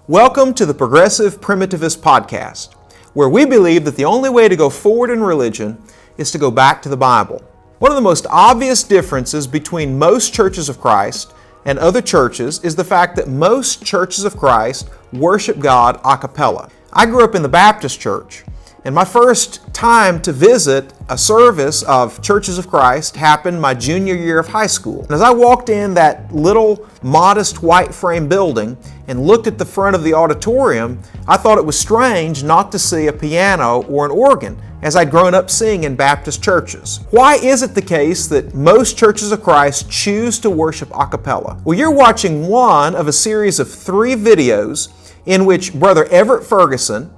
Welcome to the Progressive Primitivist podcast, where we believe that the only way to go forward in religion is to go back to the Bible. One of the most obvious differences between most churches of Christ and other churches is the fact that most churches of Christ worship God a cappella. I grew up in the Baptist church, and my first time to visit a service of Churches of Christ happened my junior year of high school. And as I walked in that little modest white frame building and looked at the front of the auditorium, I thought it was strange not to see a piano or an organ, as I'd grown up seeing in Baptist churches. Why is it the case that most Churches of Christ choose to worship a cappella? Well, you're watching one of a series of 3 videos in which Brother Everett Ferguson,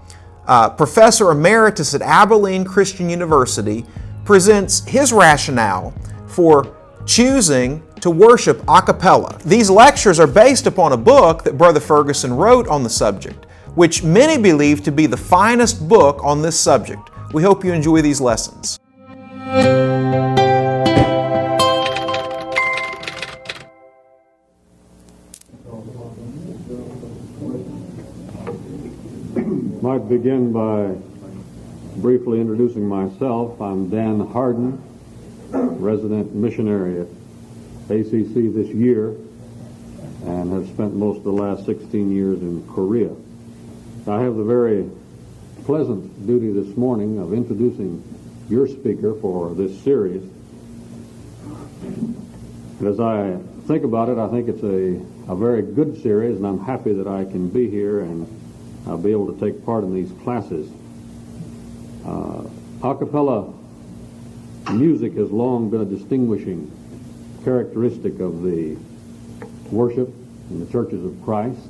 Professor Emeritus at Abilene Christian University, presents his rationale for choosing to worship a cappella. These lectures are based upon a book that Brother Ferguson wrote on the subject, which many believe to be the finest book on this subject. We hope you enjoy these lessons. I might begin by briefly introducing myself. I'm Dan Harden, resident missionary at ACC this year, and have spent most of the last 16 years in Korea. I have the very pleasant duty this morning of introducing your speaker for this series. And as I think about it, I think it's a very good series, and I'm happy that I can be here and I'll be able to take part in these classes. A cappella music has long been a distinguishing characteristic of the worship in the churches of Christ.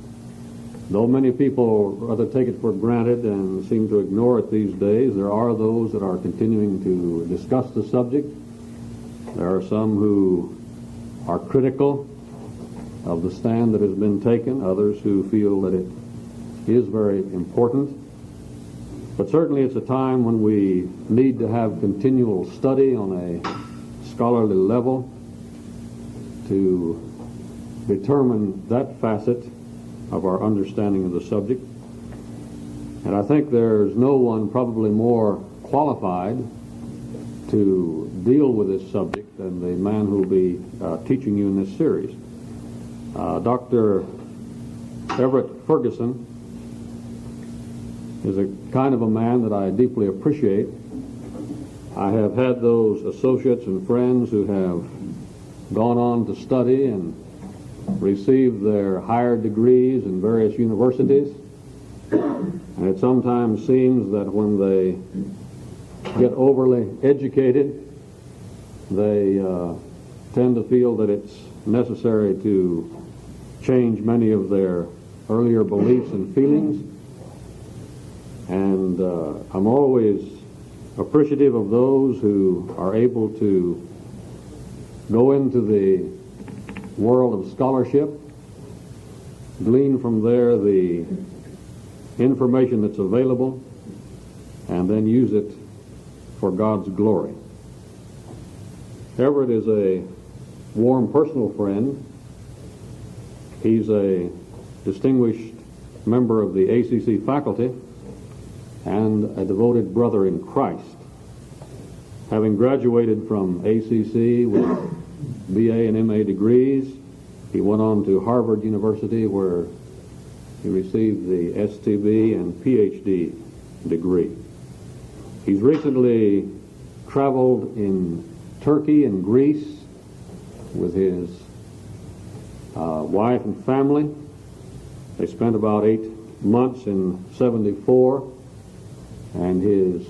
Though many people rather take it for granted and seem to ignore it these days, there are those that are continuing to discuss the subject. There are some who are critical of the stand that has been taken, others who feel that it is very important. But certainly it's a time when we need to have continual study on a scholarly level to determine that facet of our understanding of the subject. And I think there's no one probably more qualified to deal with this subject than the man who will be teaching you in this series. Dr. Everett Ferguson is a kind of a man that I deeply appreciate. I have had those associates and friends who have gone on to study and receive their higher degrees in various universities. And it sometimes seems that when they get overly educated, they tend to feel that it's necessary to change many of their earlier beliefs and feelings. And I'm always appreciative of those who are able to go into the world of scholarship, glean from there the information that's available, and then use it for God's glory. Everett is a warm personal friend. He's a distinguished member of the ACC faculty and a devoted brother in Christ. Having graduated from ACC with BA and MA degrees, he went on to Harvard University where he received the STB and PhD degree. He's recently traveled in Turkey and Greece with his wife and family. They spent about 8 months in '74. And his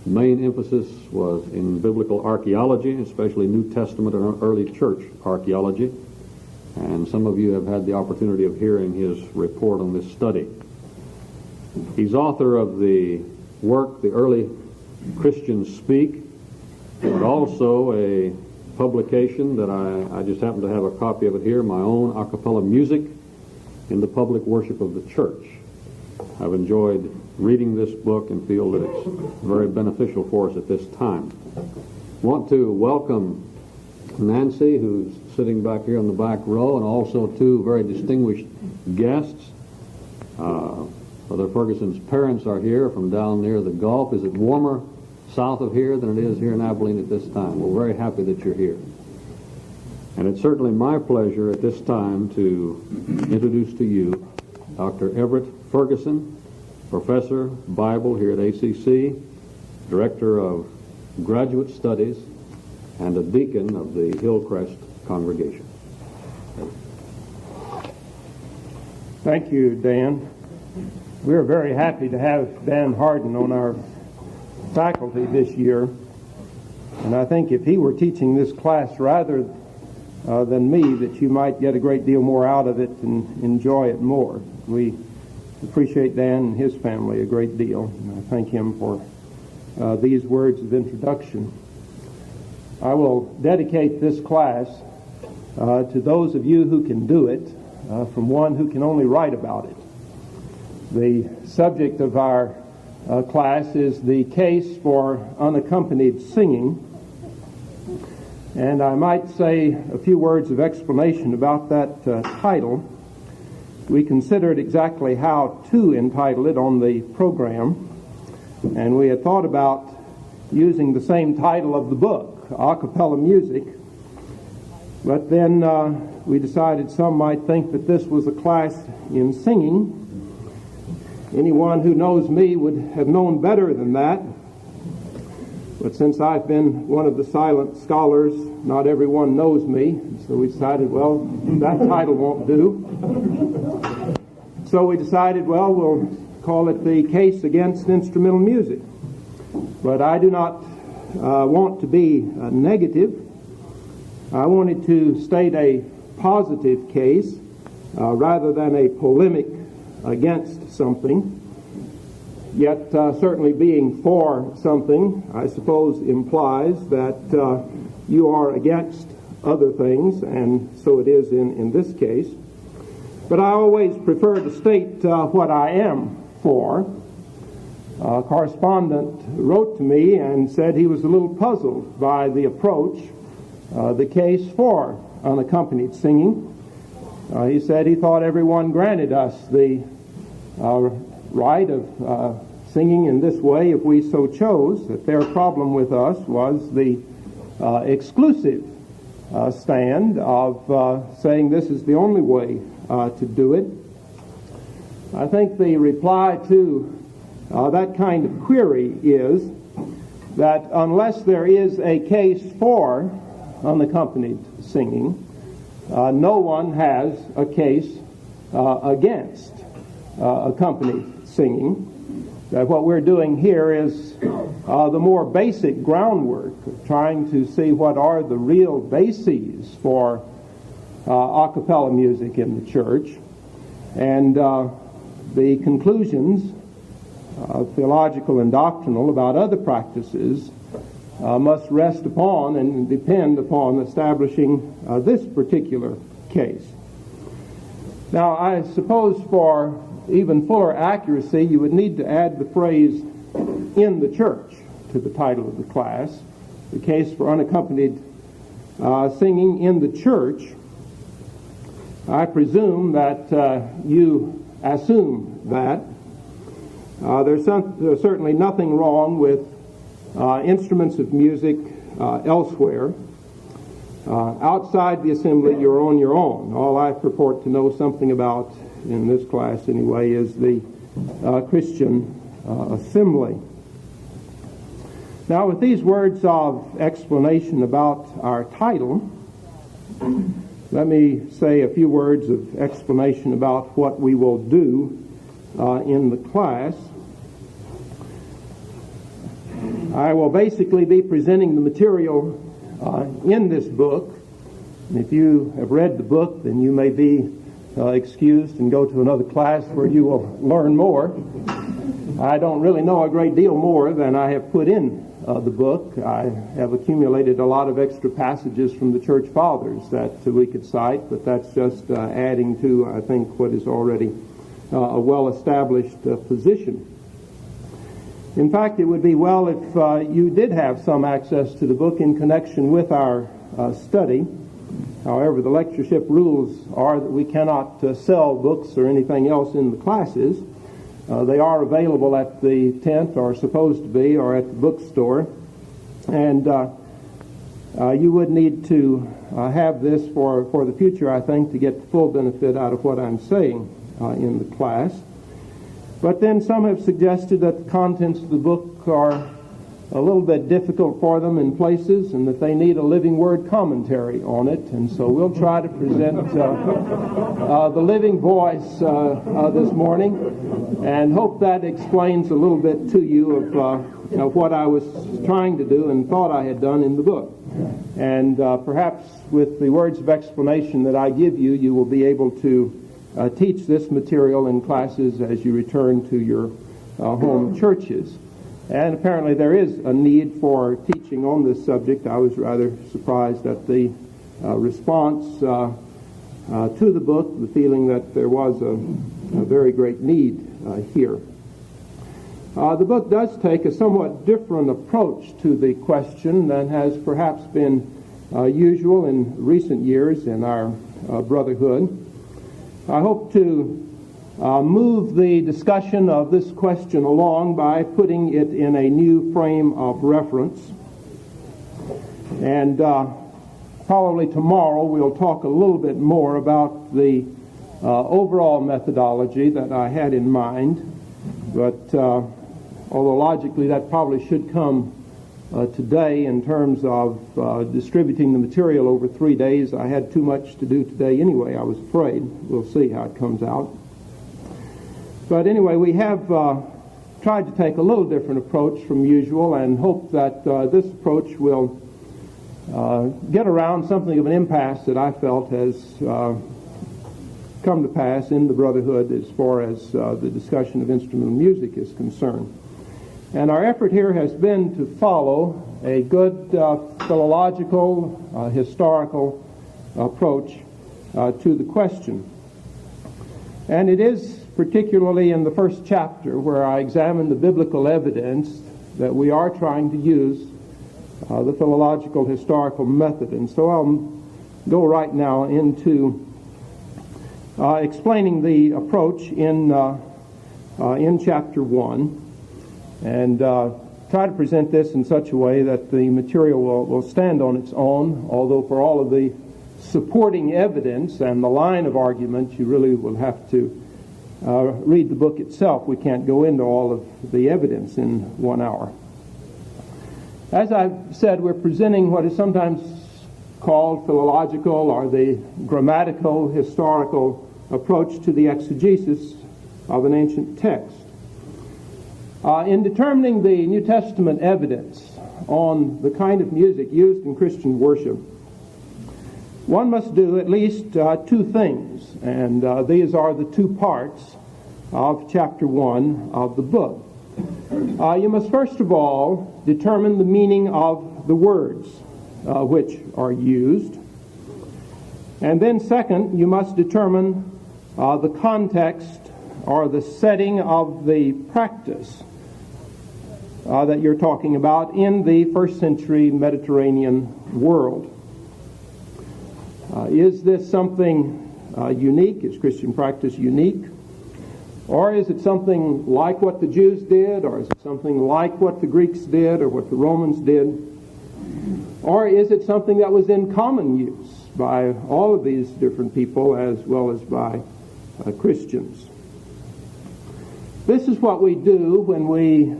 main emphasis was in biblical archaeology, especially New Testament and early church archaeology. And some of you have had the opportunity of hearing his report on this study. He's author of the work, The Early Christians Speak, but also a publication that I just happen to have a copy of it here, my own a cappella music in the public worship of the church. I've enjoyed reading this book and feel that it's very beneficial for us at this time. I want to welcome Nancy, who's sitting back here on the back row, and also 2 very distinguished guests. Brother Ferguson's parents are here from down near the Gulf. Is it warmer south of here than it is here in Abilene at this time? We're very happy that you're here. And it's certainly my pleasure at this time to introduce to you Dr. Everett Ferguson, Professor Bible here at ACC, Director of Graduate Studies, and a deacon of the Hillcrest congregation. Thank you, Dan. We're very happy to have Dan Harden on our faculty this year. And I think if he were teaching this class rather than me, that you might get a great deal more out of it and enjoy it more. We appreciate Dan and his family a great deal, and I thank him for these words of introduction. I will dedicate this class to those of you who can do it, from one who can only write about it. The subject of our class is the case for unaccompanied singing. And I might say a few words of explanation about that title. We considered exactly how to entitle it on the program, and we had thought about using the same title of the book, Acapella Music, but then we decided some might think that this was a class in singing. Anyone who knows me would have known better than that. But since I've been one of the silent scholars, not everyone knows me. So we decided, well, that title won't do. So we decided, well, we'll call it the Case Against Instrumental Music. But I do not want to be negative. I wanted to state a positive case rather than a polemic against something. Yet certainly being for something, I suppose, implies that you are against other things, and so it is in this case. But I always prefer to state what I am for. A correspondent wrote to me and said he was a little puzzled by the approach, the case for unaccompanied singing. He said he thought everyone granted us the right of singing in this way if we so chose, that their problem with us was the exclusive stand of saying this is the only way to do it. I think the reply to that kind of query is that unless there is a case for unaccompanied singing, no one has a case against accompanied singing. That what we're doing here is the more basic groundwork of trying to see what are the real bases for a cappella music in the church, and the conclusions, theological and doctrinal, about other practices must rest upon and depend upon establishing this particular case. Now, I suppose for even fuller accuracy, you would need to add the phrase "in the church" to the title of the class. The case for unaccompanied singing in the church. I presume that you assume that. There's certainly nothing wrong with instruments of music elsewhere. Outside the assembly, you're on your own. All I purport to know something about, in this class anyway, is the Christian assembly. Now, with these words of explanation about our title, let me say a few words of explanation about what we will do in the class. I will basically be presenting the material in this book. And if you have read the book, then you may be excused and go to another class where you will learn more. I don't really know a great deal more than I have put in the book. I have accumulated a lot of extra passages from the church fathers that we could cite, but that's just adding to, I think, what is already a well-established position. In fact, it would be well if you did have some access to the book in connection with our study. However, the lectureship rules are that we cannot sell books or anything else in the classes. They are available at the tent, or supposed to be, or at the bookstore. And you would need to have this for the future, I think, to get the full benefit out of what I'm saying in the class. But then some have suggested that the contents of the book are a little bit difficult for them in places, and that they need a living word commentary on it. And so we'll try to present the living voice this morning, and hope that explains a little bit to you of what I was trying to do and thought I had done in the book. And perhaps with the words of explanation that I give you, you will be able to teach this material in classes as you return to your home churches. And apparently there is a need for teaching on this subject. I was rather surprised at the response to the book, the feeling that there was a very great need here. The book does take a somewhat different approach to the question than has perhaps been usual in recent years in our brotherhood. I hope to move the discussion of this question along by putting it in a new frame of reference. And probably tomorrow we'll talk a little bit more about the overall methodology that I had in mind. But although logically that probably should come today in terms of distributing the material over 3 days, I had too much to do today anyway, I was afraid. We'll see how it comes out. But anyway, we have tried to take a little different approach from usual, and hope that this approach will get around something of an impasse that I felt has come to pass in the Brotherhood as far as the discussion of instrumental music is concerned. And our effort here has been to follow a good philological, historical approach to the question. And it is particularly in the first chapter where I examine the biblical evidence that we are trying to use the philological historical method. And so I'll go right now into explaining the approach in chapter 1, and try to present this in such a way that the material will stand on its own, although for all of the supporting evidence and the line of argument, you really will have to read the book itself. We can't go into all of the evidence in 1 hour. As I've said, we're presenting what is sometimes called philological or the grammatical historical approach to the exegesis of an ancient text. In determining the New Testament evidence on the kind of music used in Christian worship, one must do at least two things, and these are the two parts of chapter 1 of the book. You must first of all determine the meaning of the words which are used, and then second, you must determine the context or the setting of the practice that you're talking about in the first century Mediterranean world. Is this something unique? Is Christian practice unique? Or is it something like what the Jews did? Or is it something like what the Greeks did or what the Romans did? Or is it something that was in common use by all of these different people as well as by Christians? This is what we do when we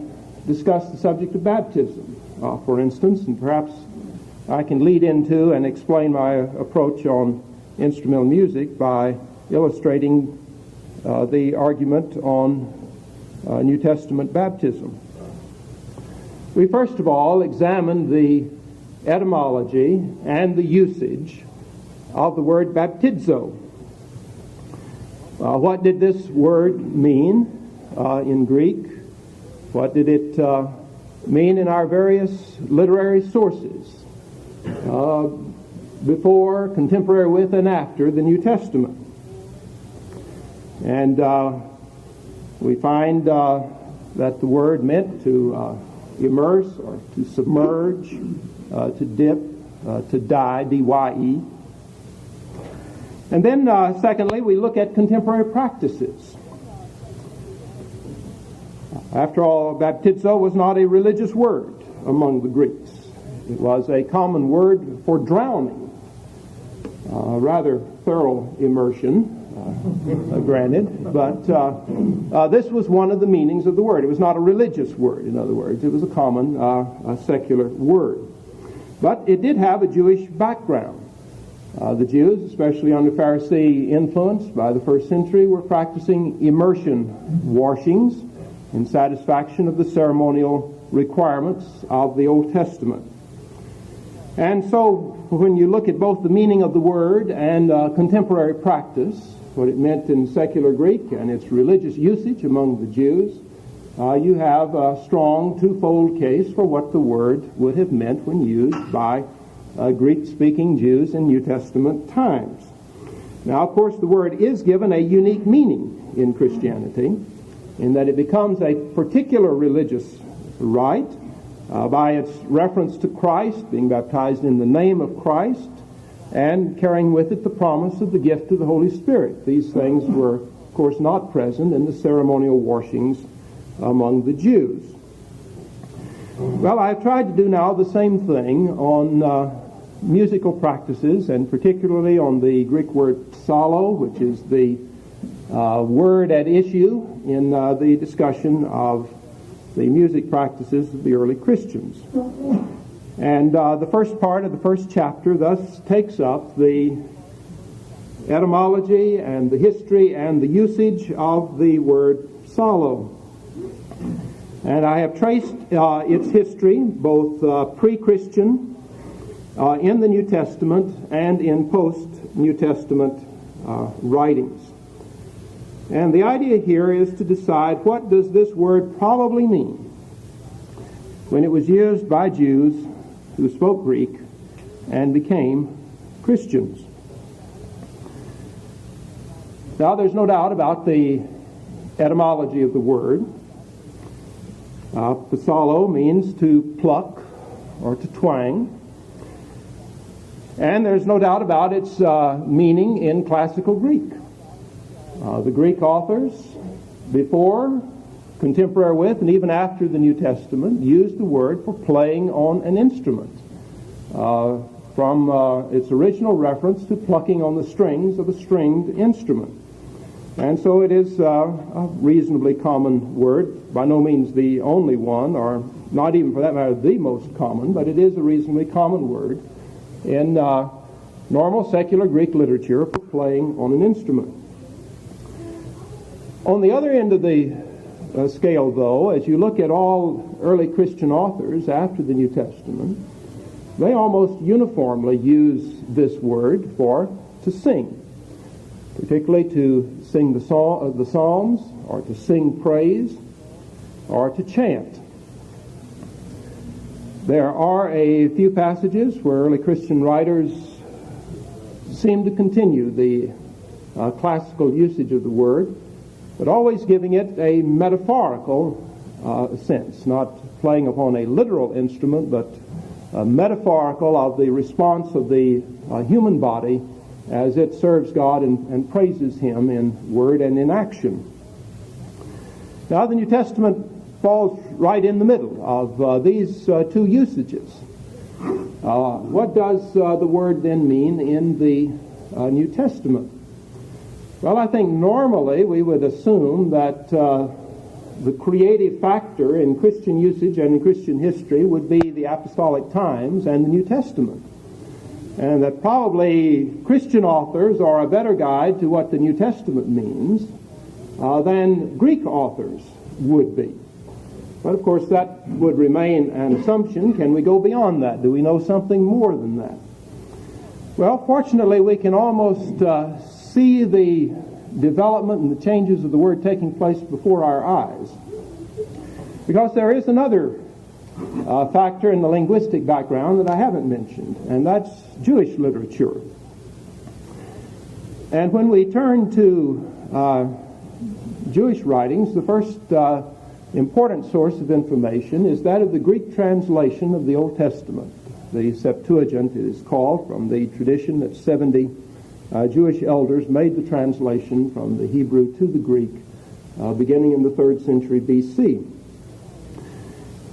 discuss the subject of baptism, for instance, and perhaps I can lead into and explain my approach on instrumental music by illustrating the argument on New Testament baptism. We first of all examined the etymology and the usage of the word baptizo. What did this word mean in Greek? What did it mean in our various literary sources before, contemporary with, and after the New Testament? And we find that the word meant to immerse or to submerge, to dip, to dye, D-Y-E. And then secondly, we look at contemporary practices. After all, baptizo was not a religious word among the Greeks. It was a common word for drowning. Rather thorough immersion, granted, but this was one of the meanings of the word. It was not a religious word, in other words. It was a common secular word. But it did have a Jewish background. The Jews, especially under Pharisee influence by the first century, were practicing immersion washings in satisfaction of the ceremonial requirements of the Old Testament. And so, when you look at both the meaning of the word and contemporary practice, what it meant in secular Greek and its religious usage among the Jews, you have a strong twofold case for what the word would have meant when used by Greek-speaking Jews in New Testament times. Now, of course, the word is given a unique meaning in Christianity, in that it becomes a particular religious rite by its reference to Christ, being baptized in the name of Christ, and carrying with it the promise of the gift of the Holy Spirit. These things were, of course, not present in the ceremonial washings among the Jews. Well, I've tried to do now the same thing on musical practices, and particularly on the Greek word psallo, which is the word at issue in the discussion of the music practices of the early Christians. And the first part of the first chapter thus takes up the etymology and the history and the usage of the word psallo. And I have traced its history, both pre-Christian in the New Testament and in post-New Testament writings. And the idea here is to decide, what does this word probably mean when it was used by Jews who spoke Greek and became Christians? Now, there's no doubt about the etymology of the word. Psallo means to pluck or to twang. And there's no doubt about its meaning in classical Greek. The Greek authors, before, contemporary with, and even after the New Testament, used the word for playing on an instrument, from its original reference to plucking on the strings of a stringed instrument. And so it is a reasonably common word, by no means the only one, or not even for that matter the most common, but it is a reasonably common word in normal secular Greek literature for playing on an instrument. On the other end of the scale, though, as you look at all early Christian authors after the New Testament, they almost uniformly use this word for to sing, particularly to sing the Psalms, or to sing praise, or to chant. There are a few passages where early Christian writers seem to continue the classical usage of the word, but always giving it a metaphorical sense, not playing upon a literal instrument, but metaphorical of the response of the human body as it serves God and praises Him in word and in action. Now, the New Testament falls right in the middle of these two usages. What does the word then mean in the New Testament? Well, I think normally we would assume that the creative factor in Christian usage and in Christian history would be the apostolic times and the New Testament. And that probably Christian authors are a better guide to what the New Testament means than Greek authors would be. But of course that would remain an assumption. Can we go beyond that? Do we know something more than that? Well, fortunately we can almost see the development and the changes of the word taking place before our eyes. Because there is another factor in the linguistic background that I haven't mentioned, and that's Jewish literature. And when we turn to Jewish writings, the first important source of information is that of the Greek translation of the Old Testament. The Septuagint is called, from the tradition that 70 Jewish elders made the translation from the Hebrew to the Greek beginning in the 3rd century B.C.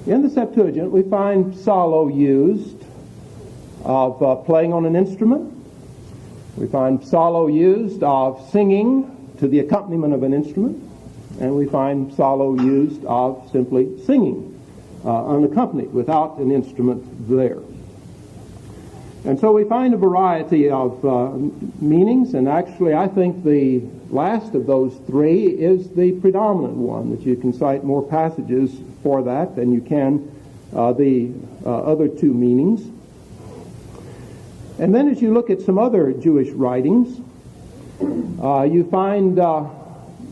In the Septuagint, we find psallo used of playing on an instrument. We find psallo used of singing to the accompaniment of an instrument. And we find psallo used of simply singing, unaccompanied, without an instrument there. And so we find a variety of meanings, and actually I think the last of those three is the predominant one, that you can cite more passages for that than you can the other two meanings. And then as you look at some other Jewish writings, you find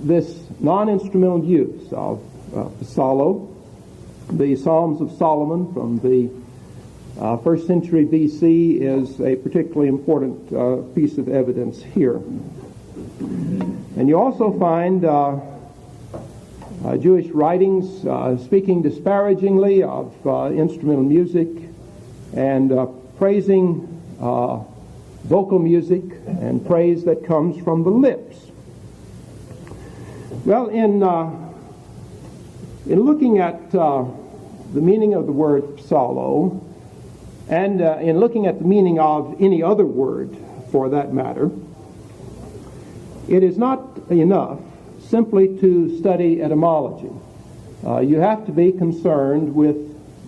this non-instrumental use of psallo. The Psalms of Solomon from the 1st century B.C. is a particularly important piece of evidence here. And you also find Jewish writings speaking disparagingly of instrumental music and praising vocal music and praise that comes from the lips. Well, in looking at the meaning of the word psallo, and in looking at the meaning of any other word for that matter, it is not enough simply to study etymology. You have to be concerned with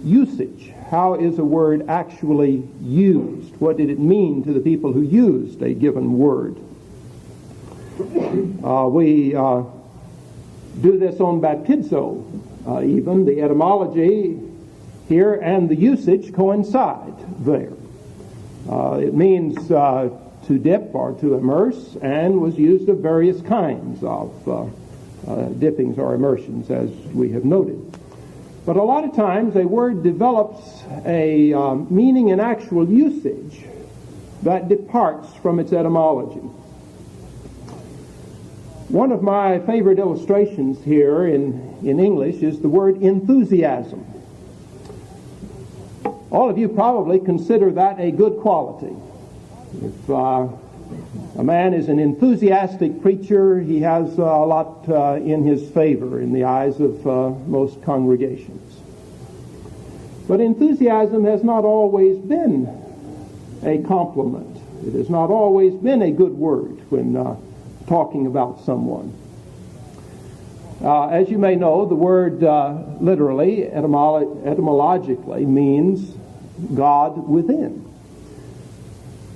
usage. How is a word actually used? What did it mean to the people who used a given word? We do this on baptizo, even. The etymology here and the usage coincide there. It means to dip or to immerse, and was used of various kinds of dippings or immersions, as we have noted. But a lot of times a word develops a meaning in actual usage that departs from its etymology. One of my favorite illustrations here in English is the word enthusiasm. All of you probably consider that a good quality. If a man is an enthusiastic preacher, he has a lot in his favor in the eyes of most congregations. But enthusiasm has not always been a compliment. It has not always been a good word when talking about someone. As you may know, the word literally, etymologically, means God within.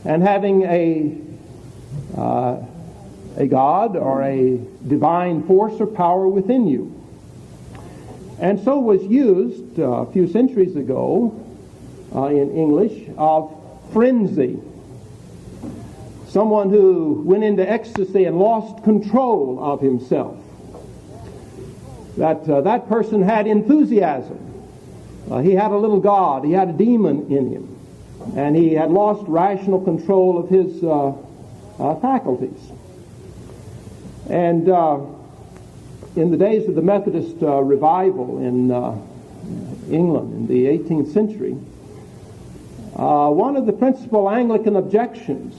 And having a God or a divine force or power within you. And so was used a few centuries ago in English of frenzy. Someone who went into ecstasy and lost control of himself. That person had enthusiasm. He had a little god. He had a demon in him. And he had lost rational control of his faculties. And in the days of the Methodist revival in England in the 18th century, one of the principal Anglican objections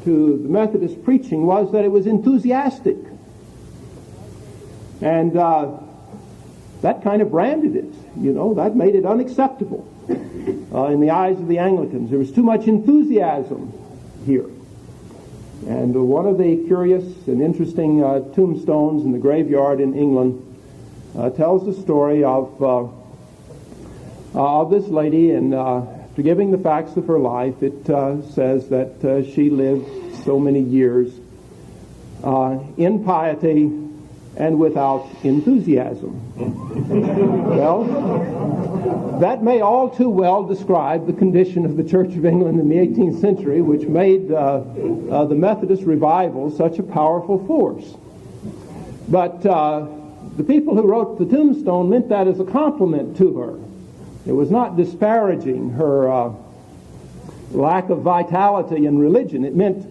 to the Methodist preaching was that it was enthusiastic. And that kind of branded it, that made it unacceptable in the eyes of the Anglicans. There was too much enthusiasm here. And one of the curious and interesting tombstones in the graveyard in England tells the story of this lady, and after giving the facts of her life, it says that she lived so many years in piety and without enthusiasm. Well, that may all too well describe the condition of the Church of England in the 18th century, which made the Methodist revival such a powerful force. But the people who wrote the tombstone meant that as a compliment to her. It was not disparaging her lack of vitality in religion. It meant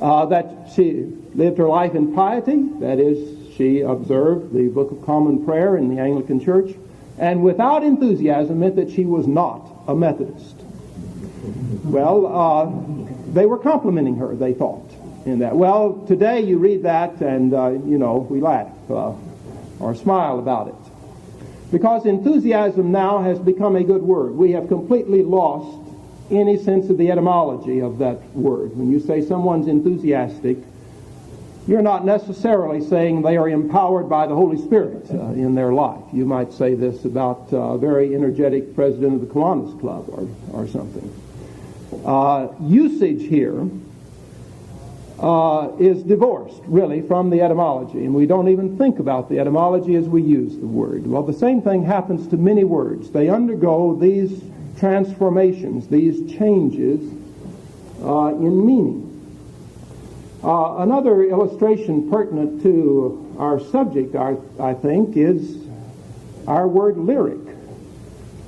that she lived her life in piety, that is, she observed the Book of Common Prayer in the Anglican Church, and without enthusiasm meant that she was not a Methodist. Well, they were complimenting her, they thought, in that. Well, today you read that and, we laugh. or smile about it. Because enthusiasm now has become a good word. We have completely lost any sense of the etymology of that word. When you say someone's enthusiastic, you're not necessarily saying they are empowered by the Holy Spirit in their life. You might say this about a very energetic president of the Kiwanis Club or something. Usage here is divorced, really, from the etymology, and we don't even think about the etymology as we use the word. Well, the same thing happens to many words. They undergo these transformations, these changes in meaning. Another illustration pertinent to our subject, I think, is our word lyric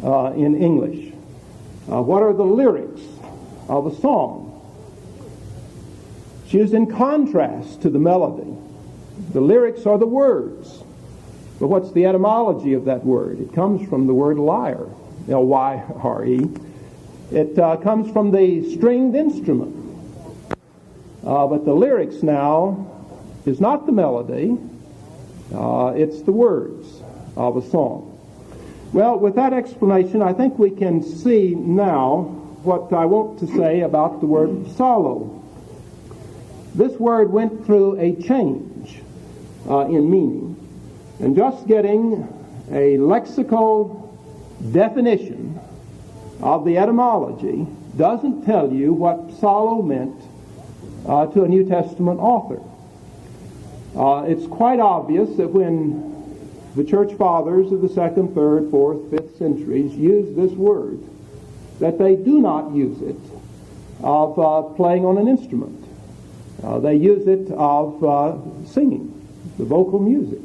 in English. What are the lyrics of a song? It's used in contrast to the melody. The lyrics are the words. But what's the etymology of that word? It comes from the word lyre, L-Y-R-E. It comes from the stringed instrument. But the lyrics now is not the melody, it's the words of a song. Well, with that explanation, I think we can see now what I want to say about the word psallo. This word went through a change in meaning, and just getting a lexical definition of the etymology doesn't tell you what psallo meant to a New Testament author. It's quite obvious that when the church fathers of the 2nd, 3rd, 4th, 5th centuries use this word, that they do not use it of playing on an instrument. They use it of singing, the vocal music.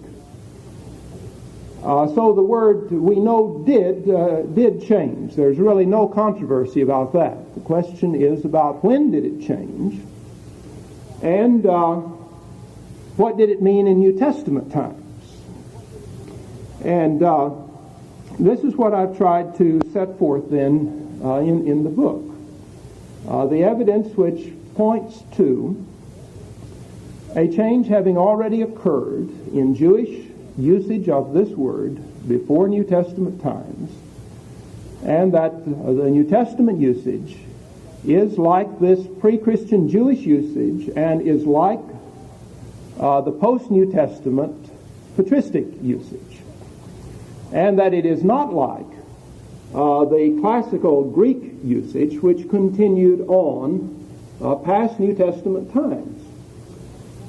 So the word we know did change. There's really no controversy about that. The question is about when did it change? And what did it mean in New Testament times? And this is what I've tried to set forth then in the book. The evidence which points to a change having already occurred in Jewish usage of this word before New Testament times, and that the New Testament usage is like this pre-Christian Jewish usage and is like the post-New Testament patristic usage, and that it is not like the classical Greek usage which continued on past New Testament times.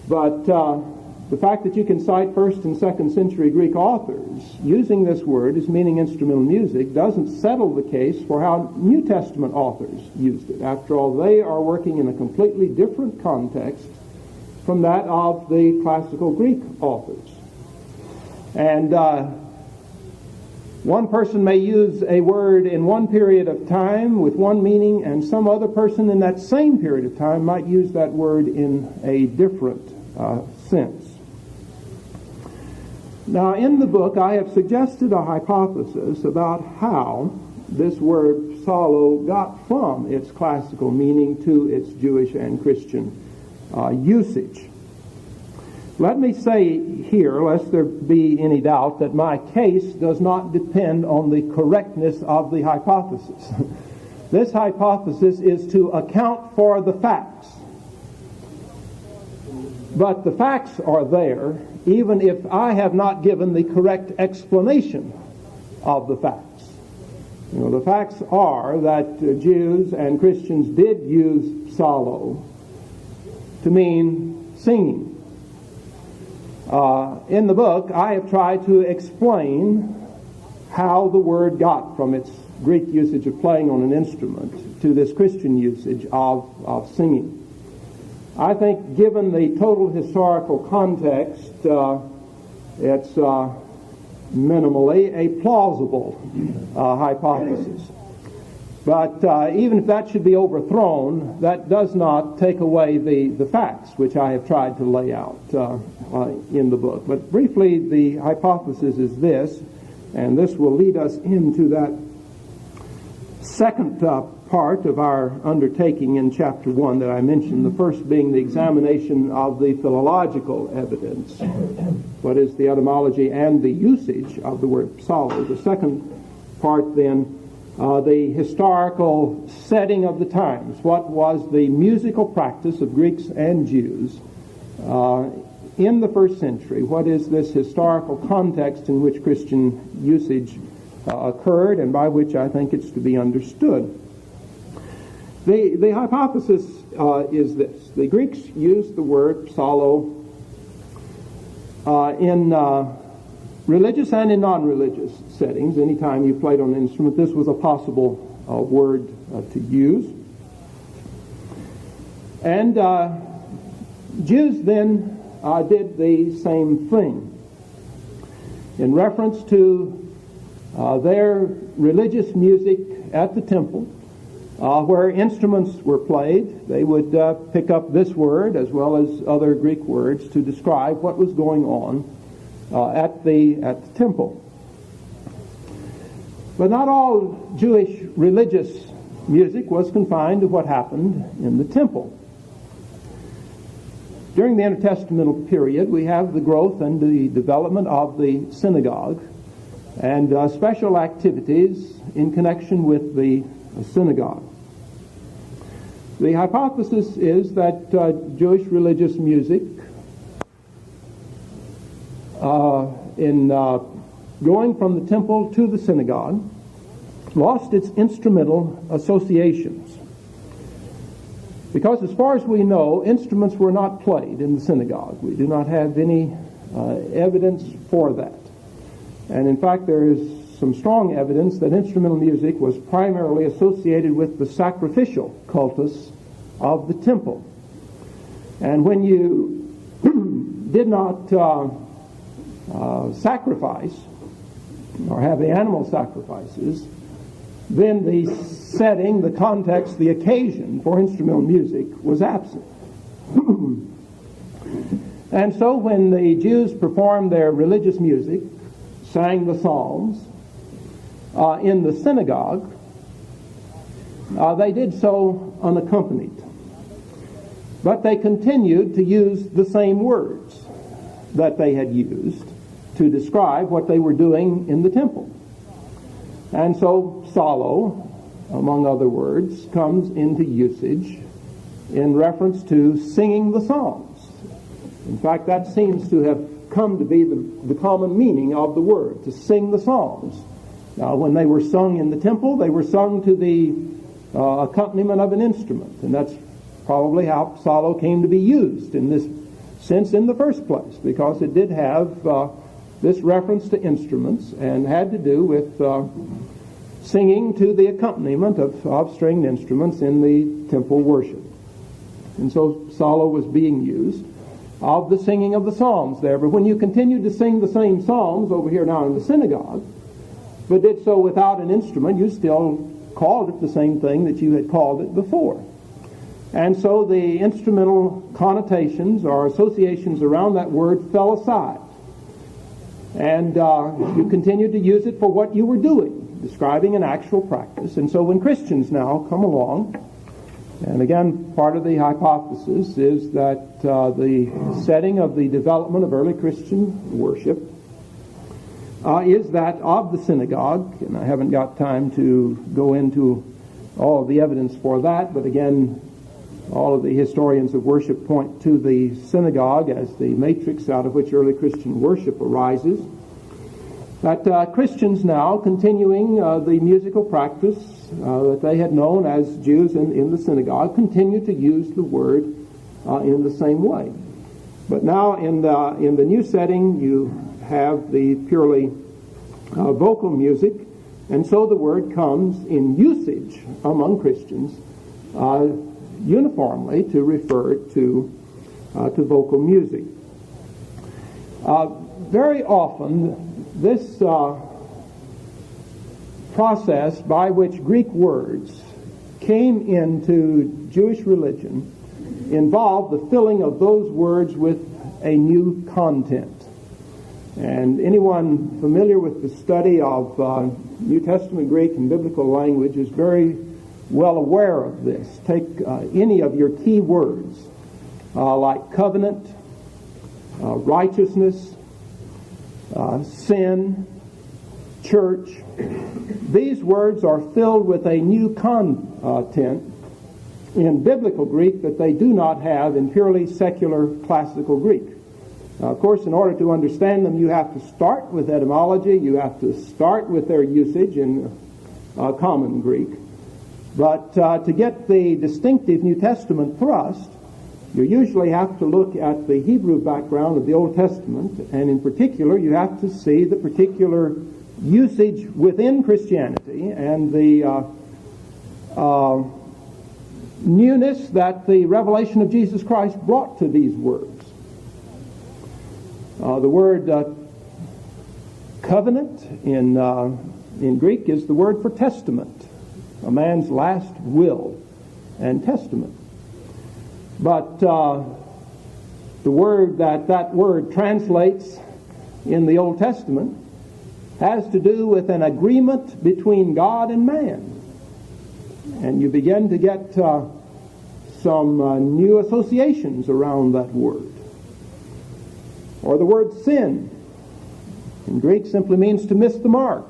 But the fact that you can cite 1st and 2nd century Greek authors using this word as meaning instrumental music doesn't settle the case for how New Testament authors used it. After all, they are working in a completely different context from that of the classical Greek authors. And one person may use a word in one period of time with one meaning, and some other person in that same period of time might use that word in a different sense. Now, in the book, I have suggested a hypothesis about how this word psallo got from its classical meaning to its Jewish and Christian usage. Let me say here, lest there be any doubt, that my case does not depend on the correctness of the hypothesis. This hypothesis is to account for the facts. But the facts are there, even if I have not given the correct explanation of the facts. You know, the facts are that Jews and Christians did use psallo to mean singing. In the book, I have tried to explain how the word got from its Greek usage of playing on an instrument to this Christian usage of singing. I think, given the total historical context, it's minimally a plausible hypothesis. But even if that should be overthrown, that does not take away the facts which I have tried to lay out in the book. But briefly, the hypothesis is this, and this will lead us into that second part of our undertaking in chapter 1 that I mentioned, the first being the examination of the philological evidence, what is the etymology and the usage of the word psallo. The second part then, the historical setting of the times. What was the musical practice of Greeks and Jews in the first century? What is this historical context in which Christian usage occurred, and by which I think it's to be understood? The hypothesis is this. The Greeks used the word psallo in religious and in non-religious settings. Anytime you played on an instrument, this was a possible word to use. And Jews then did the same thing. In reference to their religious music at the temple, where instruments were played, they would pick up this word as well as other Greek words to describe what was going on at the temple. But not all Jewish religious music was confined to what happened in the temple. During the intertestamental period, we have the growth and the development of the synagogue and special activities in connection with the synagogue. The hypothesis is that Jewish religious music, in going from the temple to the synagogue, lost its instrumental associations. Because as far as we know, instruments were not played in the synagogue. We do not have any evidence for that. And in fact, there is some strong evidence that instrumental music was primarily associated with the sacrificial cultus of the temple. And when you did not sacrifice or have the animal sacrifices, then the setting, the context, the occasion for instrumental music was absent. And so when the Jews performed their religious music, sang the psalms in the synagogue, they did so unaccompanied. But they continued to use the same words that they had used to describe what they were doing in the temple. And so psallo, among other words, comes into usage in reference to singing the psalms. In fact, that seems to have come to be the common meaning of the word, to sing the psalms. Now, when they were sung in the temple, they were sung to the accompaniment of an instrument, and that's probably how psallo came to be used in this sense in the first place, because it did have this reference to instruments and had to do with singing to the accompaniment of stringed instruments in the temple worship. And so psallo was being used of the singing of the psalms there. But when you continued to sing the same psalms over here now in the synagogue, but did so without an instrument, you still called it the same thing that you had called it before. And so the instrumental connotations or associations around that word fell aside. And you continued to use it for what you were doing, describing an actual practice. And so when Christians now come along, and again, part of the hypothesis is that the setting of the development of early Christian worship is that of the synagogue, and I haven't got time to go into all of the evidence for that, but again, all of the historians of worship point to the synagogue as the matrix out of which early Christian worship arises. That Christians now, continuing the musical practice that they had known as Jews in the synagogue, continue to use the word in the same way. But now in the new setting, you have the purely vocal music, and so the word comes in usage among Christians uniformly to refer to vocal music. Very often, this process by which Greek words came into Jewish religion involved the filling of those words with a new content. And anyone familiar with the study of New Testament Greek and biblical language is very well aware of this. Take any of your key words like covenant, righteousness, sin, church. These words are filled with a new content in biblical Greek that they do not have in purely secular classical Greek. Of course, in order to understand them, you have to start with etymology, you have to start with their usage in common Greek. But to get the distinctive New Testament thrust, you usually have to look at the Hebrew background of the Old Testament, and in particular, you have to see the particular usage within Christianity and the newness that the revelation of Jesus Christ brought to these words. The word covenant in Greek is the word for testament, a man's last will and testament. But the word that word translates in the Old Testament has to do with an agreement between God and man. And you begin to get some new associations around that word. Or the word sin in Greek simply means to miss the mark.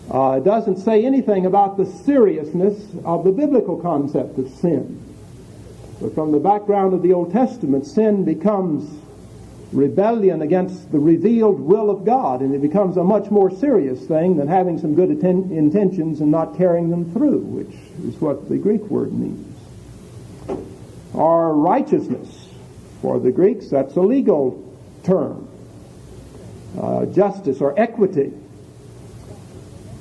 It doesn't say anything about the seriousness of the biblical concept of sin. But from the background of the Old Testament, sin becomes rebellion against the revealed will of God, and it becomes a much more serious thing than having some good intentions and not carrying them through, which is what the Greek word means. Or righteousness. For the Greeks, that's a legal term. Justice or equity.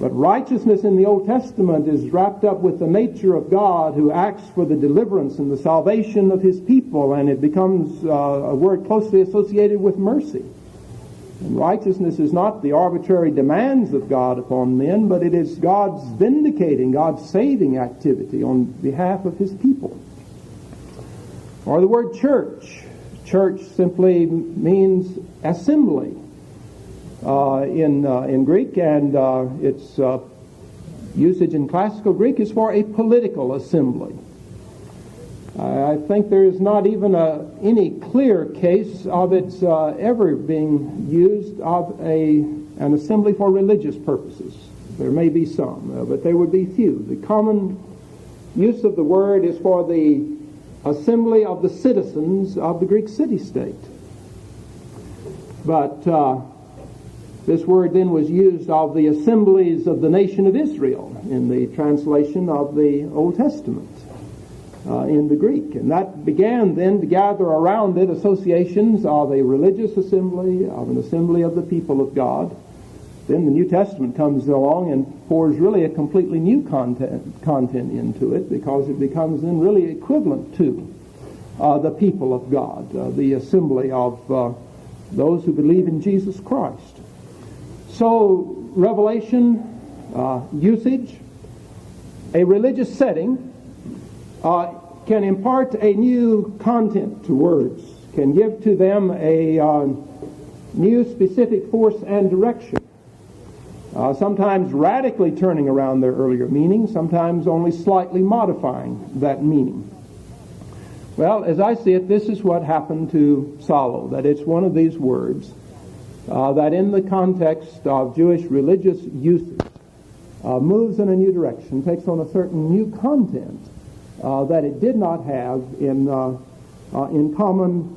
But righteousness in the Old Testament is wrapped up with the nature of God who acts for the deliverance and the salvation of His people, and it becomes a word closely associated with mercy. And righteousness is not the arbitrary demands of God upon men, but it is God's vindicating, God's saving activity on behalf of His people. Or the word church. Church simply means assembly in Greek, and its usage in classical Greek is for a political assembly. I think there is not even any clear case of its ever being used of an assembly for religious purposes. There may be some, but there would be few. The common use of the word is for the assembly of the citizens of the Greek city-state. But this word then was used of the assemblies of the nation of Israel in the translation of the Old Testament in the Greek. And that began then to gather around it associations of a religious assembly, of an assembly of the people of God. Then the New Testament comes along and pours really a completely new content into it, because it becomes then really equivalent to the people of God, the assembly of those who believe in Jesus Christ. So, revelation, usage, a religious setting can impart a new content to words, can give to them a new specific force and direction. Sometimes radically turning around their earlier meaning, sometimes only slightly modifying that meaning. Well, as I see it, this is what happened to Salo, that it's one of these words that in the context of Jewish religious usage moves in a new direction, takes on a certain new content that it did not have in common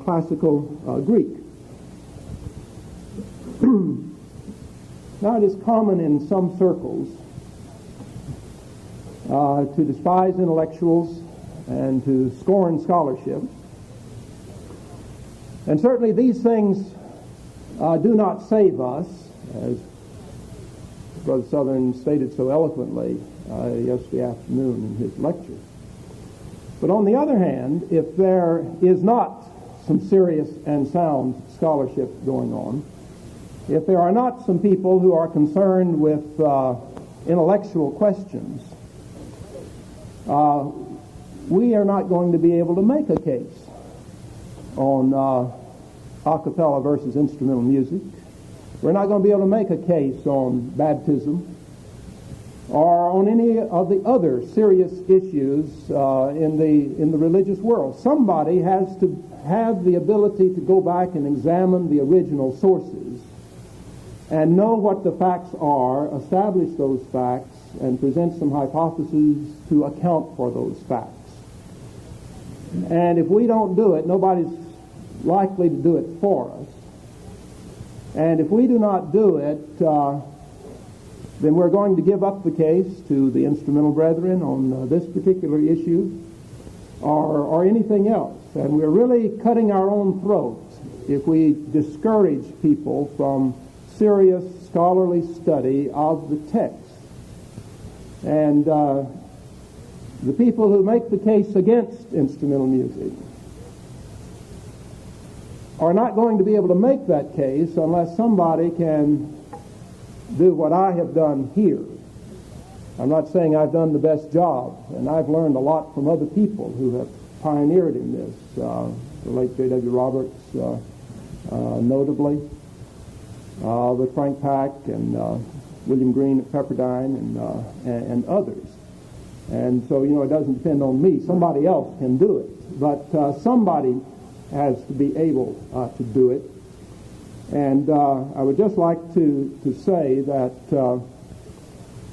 classical Greek. Now, it is common in some circles to despise intellectuals and to scorn scholarship. And certainly these things do not save us, as Brother Southern stated so eloquently yesterday afternoon in his lecture. But on the other hand, if there is not some serious and sound scholarship going on, if there are not some people who are concerned with intellectual questions, we are not going to be able to make a case on acapella versus instrumental music. We're not going to be able to make a case on baptism. or on any of the other serious issues in the religious world. Somebody has to have the ability to go back and examine the original sources and know what the facts are, establish those facts, and present some hypotheses to account for those facts. And if we don't do it, nobody's likely to do it for us. And if we do not do it, then we're going to give up the case to the instrumental brethren on this particular issue or anything else. And we're really cutting our own throats if we discourage people from serious scholarly study of the text. And the people who make the case against instrumental music are not going to be able to make that case unless somebody can do what I have done here. I'm not saying I've done the best job, and I've learned a lot from other people who have pioneered in this. The late J.W. Roberts, notably, with Frank Pack and William Green at Pepperdine and others. And so, it doesn't depend on me. Somebody else can do it. But somebody has to be able to do it. And I would just like to say that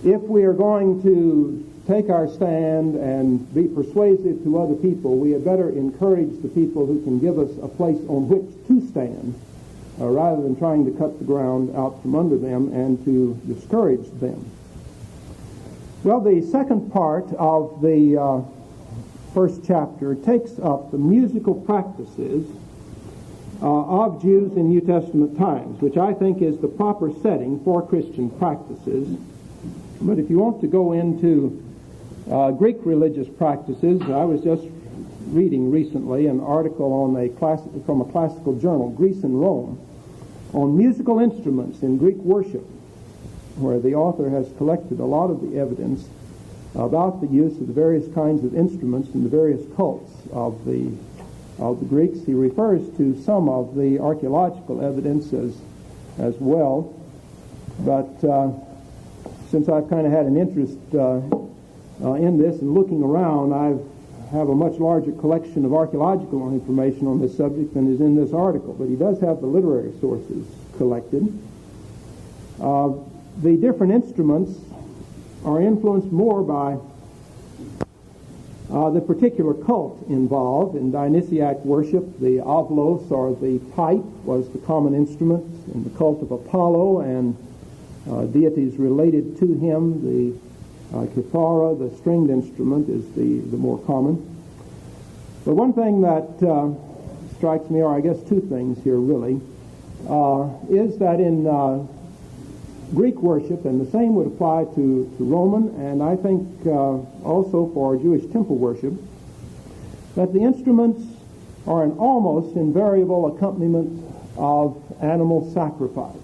if we are going to take our stand and be persuasive to other people, we had better encourage the people who can give us a place on which to stand, rather than trying to cut the ground out from under them and to discourage them. Well, the second part of the first chapter takes up the musical practices of Jews in New Testament times, which I think is the proper setting for Christian practices. But if you want to go into Greek religious practices, I was just reading recently an article on from a classical journal, Greece and Rome, on musical instruments in Greek worship, where the author has collected a lot of the evidence about the use of the various kinds of instruments in the various cults of the Greeks. He refers to some of the archaeological evidence as well, but since I've kind of had an interest in this and looking around, I have a much larger collection of archaeological information on this subject than is in this article, but he does have the literary sources collected. The different instruments are influenced more by the particular cult involved. In Dionysiac worship, the avlos, or the pipe, was the common instrument. In the cult of Apollo and deities related to him, the kithara, the stringed instrument, is the more common. But one thing that strikes me, or I guess two things here really, is that in Greek worship, and the same would apply to Roman, and I think also for Jewish temple worship, that the instruments are an almost invariable accompaniment of animal sacrifice.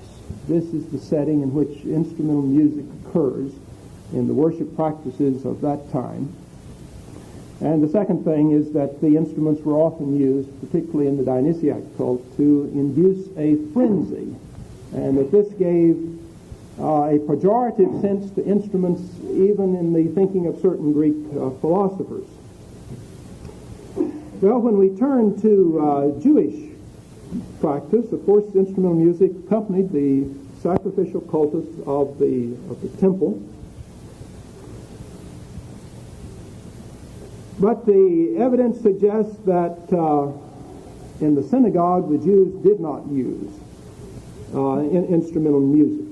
This is the setting in which instrumental music occurs in the worship practices of that time. And the second thing is that the instruments were often used, particularly in the Dionysiac cult, to induce a frenzy, and that this gave a pejorative sense to instruments even in the thinking of certain Greek philosophers. Well, when we turn to Jewish practice, of course, instrumental music accompanied the sacrificial cultus of the temple. But the evidence suggests that in the synagogue the Jews did not use instrumental music.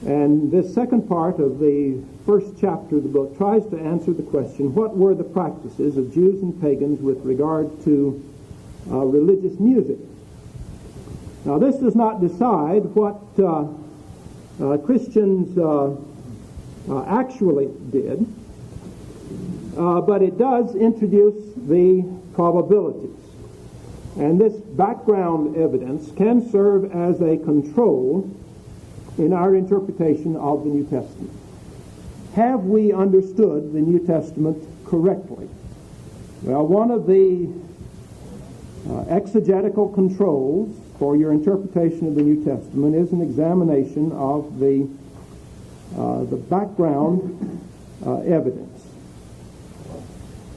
And this second part of the first chapter of the book tries to answer the question, what were the practices of Jews and pagans with regard to religious music? Now, this does not decide what Christians actually did, but it does introduce the probabilities. And this background evidence can serve as a control in our interpretation of the New Testament. Have we understood the New Testament correctly? Well, one of the exegetical controls for your interpretation of the New Testament is an examination of the the background evidence.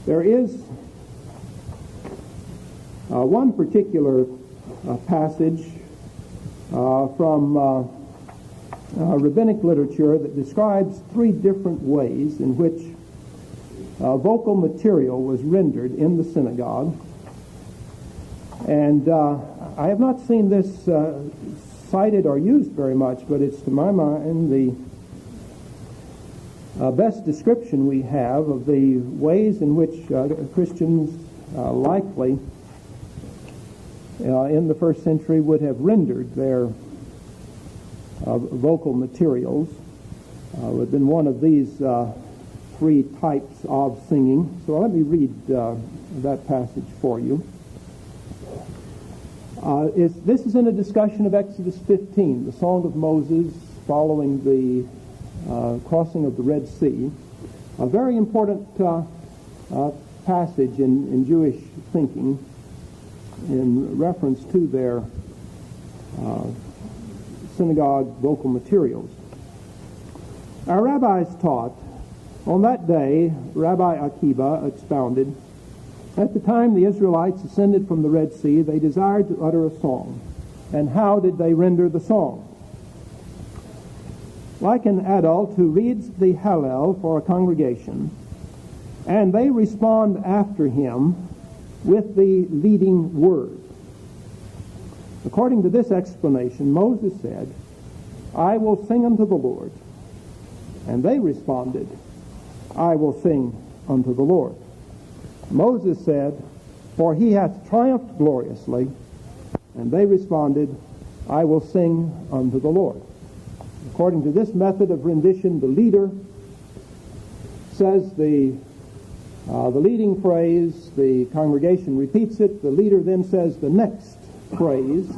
There is one particular passage from rabbinic literature that describes three different ways in which vocal material was rendered in the synagogue. And I have not seen this cited or used very much, but it's, to my mind, the best description we have of the ways in which Christians likely in the first century would have rendered their vocal materials. Would have been one of these three types of singing. So let me read that passage for you. This is in a discussion of Exodus 15, the Song of Moses following the crossing of the Red Sea. A very important passage in Jewish thinking in reference to their synagogue vocal materials. Our rabbis taught, on that day, Rabbi Akiba expounded, at the time the Israelites ascended from the Red Sea, they desired to utter a song. And how did they render the song? Like an adult who reads the Hallel for a congregation, and they respond after him with the leading word. According to this explanation, Moses said, "I will sing unto the Lord." And they responded, "I will sing unto the Lord." Moses said, "For he hath triumphed gloriously." And they responded, "I will sing unto the Lord." According to this method of rendition, the leader says the leading phrase, the congregation repeats it, the leader then says the next phrase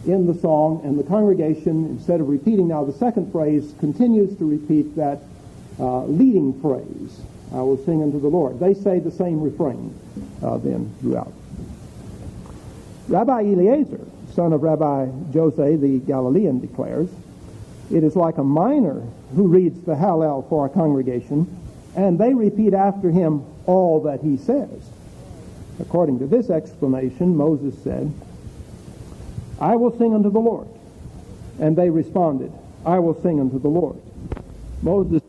in the song, and the congregation, instead of repeating now the second phrase, continues to repeat that leading phrase, "I will sing unto the Lord." They say the same refrain then throughout. Rabbi Eliezer, son of Rabbi Jose the Galilean, declares, "It is like a miner who reads the Hallel for a congregation, and they repeat after him all that he says." According to this explanation, Moses said, "I will sing unto the Lord." And they responded, "I will sing unto the Lord." Moses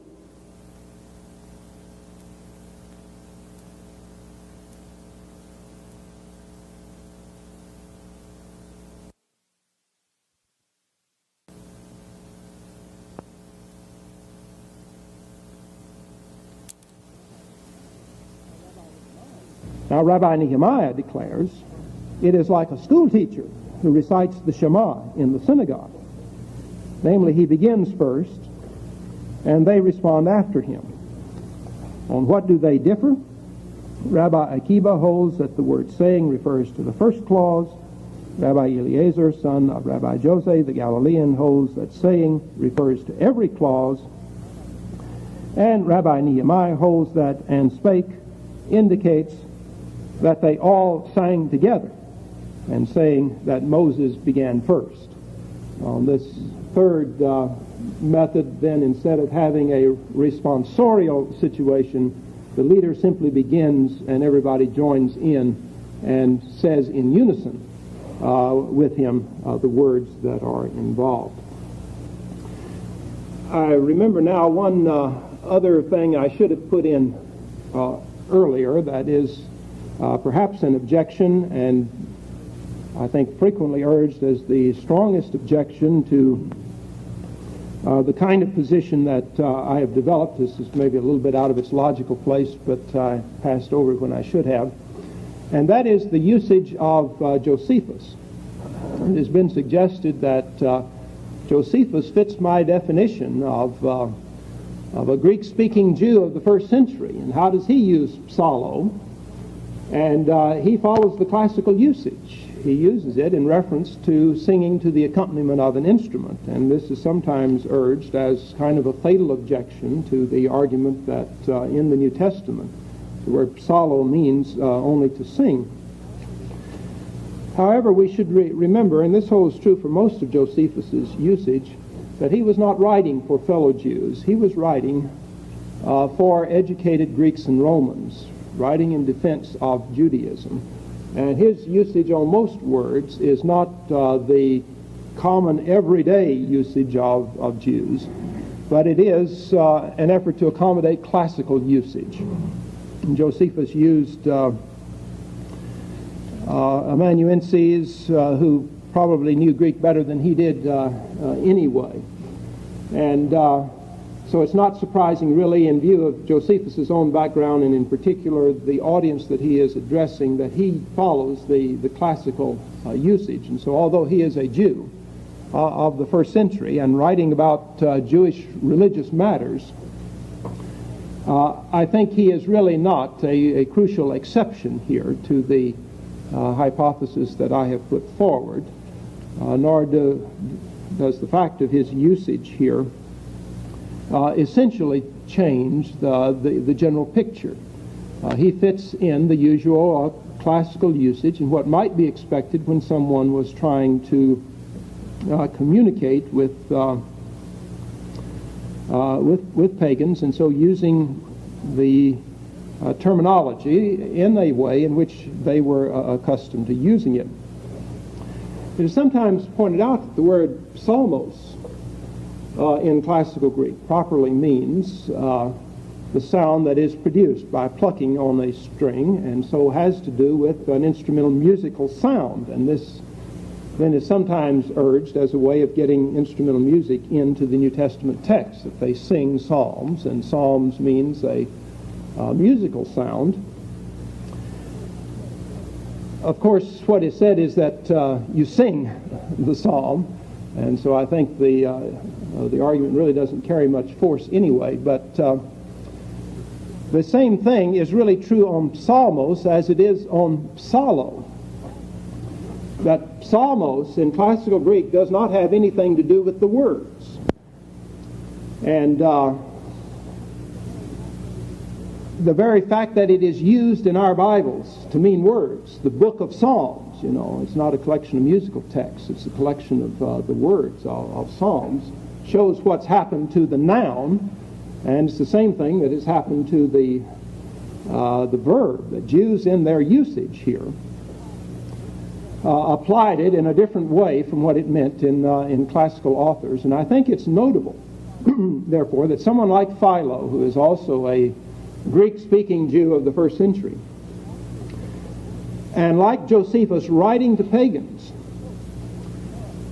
Now, Rabbi Nehemiah declares, "It is like a school teacher who recites the Shema in the synagogue. Namely, he begins first, and they respond after him." On what do they differ? Rabbi Akiba holds that the word saying refers to the first clause. Rabbi Eliezer, son of Rabbi Jose the Galilean, holds that saying refers to every clause. And Rabbi Nehemiah holds that "and spake" indicates that they all sang together, and saying that Moses began first. On this third method, then, instead of having a responsorial situation, the leader simply begins and everybody joins in and says in unison with him the words that are involved. I remember now one other thing I should have put in earlier, that is perhaps an objection, and I think frequently urged as the strongest objection to the kind of position that I have developed. This is maybe a little bit out of its logical place, but I passed over it when I should have. And that is the usage of Josephus. It has been suggested that Josephus fits my definition of a Greek-speaking Jew of the first century. And how does he use psallo? And he follows the classical usage. He uses it in reference to singing to the accompaniment of an instrument. And this is sometimes urged as kind of a fatal objection to the argument that in the New Testament, the word psallo means only to sing. However, we should remember, and this holds true for most of Josephus's usage, that he was not writing for fellow Jews. He was writing for educated Greeks and Romans, writing in defense of Judaism. And his usage on most words is not the common everyday usage of Jews, but it is an effort to accommodate classical usage. And Josephus used amanuenses who probably knew Greek better than he did anyway. And so it's not surprising, really, in view of Josephus's own background and in particular the audience that he is addressing, that he follows the classical usage. And so although he is a Jew of the first century and writing about Jewish religious matters, I think he is really not a crucial exception here to the hypothesis that I have put forward, nor does the fact of his usage here essentially change the general picture. He fits in the usual classical usage and what might be expected when someone was trying to communicate with pagans, and so using the terminology in a way in which they were accustomed to using it. It is sometimes pointed out that the word psalmos in classical Greek properly means the sound that is produced by plucking on a string, and so has to do with an instrumental musical sound. And this then is sometimes urged as a way of getting instrumental music into the New Testament text, that they sing psalms, and psalms means a musical sound. Of course, what is said is that you sing the psalm, and so I think the argument really doesn't carry much force anyway, but the same thing is really true on psalmos as it is on psallo. That psalmos in classical Greek does not have anything to do with the words. And the very fact that it is used in our Bibles to mean words, the book of Psalms, it's not a collection of musical texts, it's a collection of the words of Psalms, shows what's happened to the noun, and it's the same thing that has happened to the verb. The Jews in their usage here applied it in a different way from what it meant in classical authors. And I think it's notable, therefore, that someone like Philo, who is also a Greek-speaking Jew of the first century, and like Josephus writing to pagans,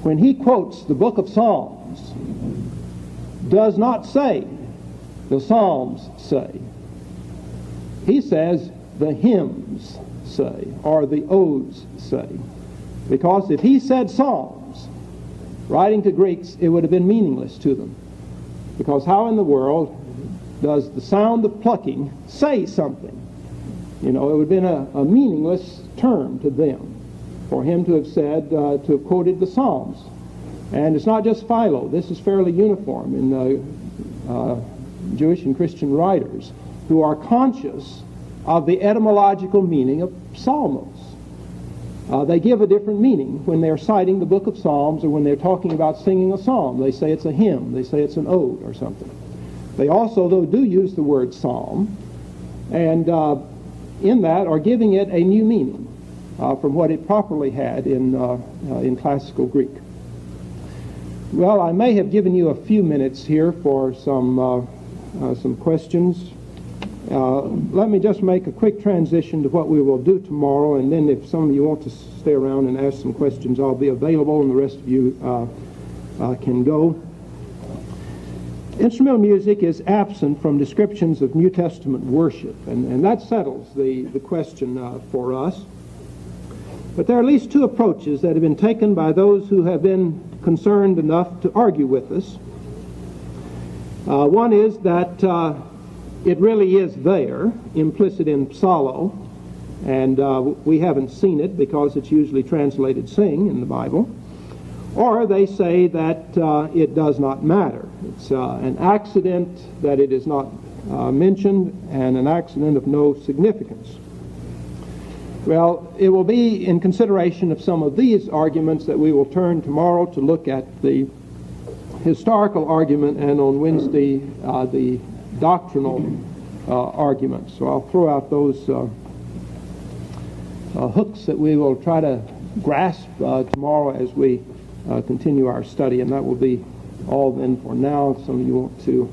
when he quotes the book of Psalms, does not say, the Psalms say. He says, the hymns say, or the odes say. Because if he said Psalms, writing to Greeks, it would have been meaningless to them. Because how in the world does the sound of plucking say something? It would have been a meaningless term to them for him to have said, to have quoted the Psalms. And it's not just Philo. This is fairly uniform in Jewish and Christian writers who are conscious of the etymological meaning of psalmos. They give a different meaning when they're citing the book of Psalms or when they're talking about singing a psalm. They say it's a hymn. They say it's an ode or something. They also, though, do use the word psalm, and in that are giving it a new meaning from what it properly had in classical Greek. Well, I may have given you a few minutes here for some questions. Let me just make a quick transition to what we will do tomorrow, and then if some of you want to stay around and ask some questions, I'll be available, and the rest of you can go. Instrumental music is absent from descriptions of New Testament worship, and that settles the question for us. But there are at least two approaches that have been taken by those who have been concerned enough to argue with us. One is that it really is there, implicit in psallo, and we haven't seen it because it's usually translated sing in the Bible. Or they say that it does not matter. It's an accident that it is not mentioned, and an accident of no significance. Well, it will be in consideration of some of these arguments that we will turn tomorrow to look at the historical argument, and on Wednesday, the doctrinal argument. So I'll throw out those hooks that we will try to grasp tomorrow as we continue our study, and that will be all then for now. If some of you want to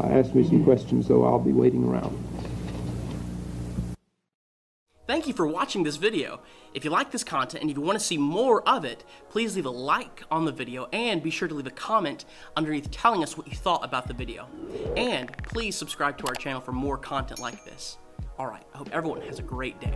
ask me some questions, though, I'll be waiting around. Thank you for watching this video. If you like this content and if you want to see more of it, please leave a like on the video and be sure to leave a comment underneath telling us what you thought about the video. And please subscribe to our channel for more content like this. Alright, I hope everyone has a great day.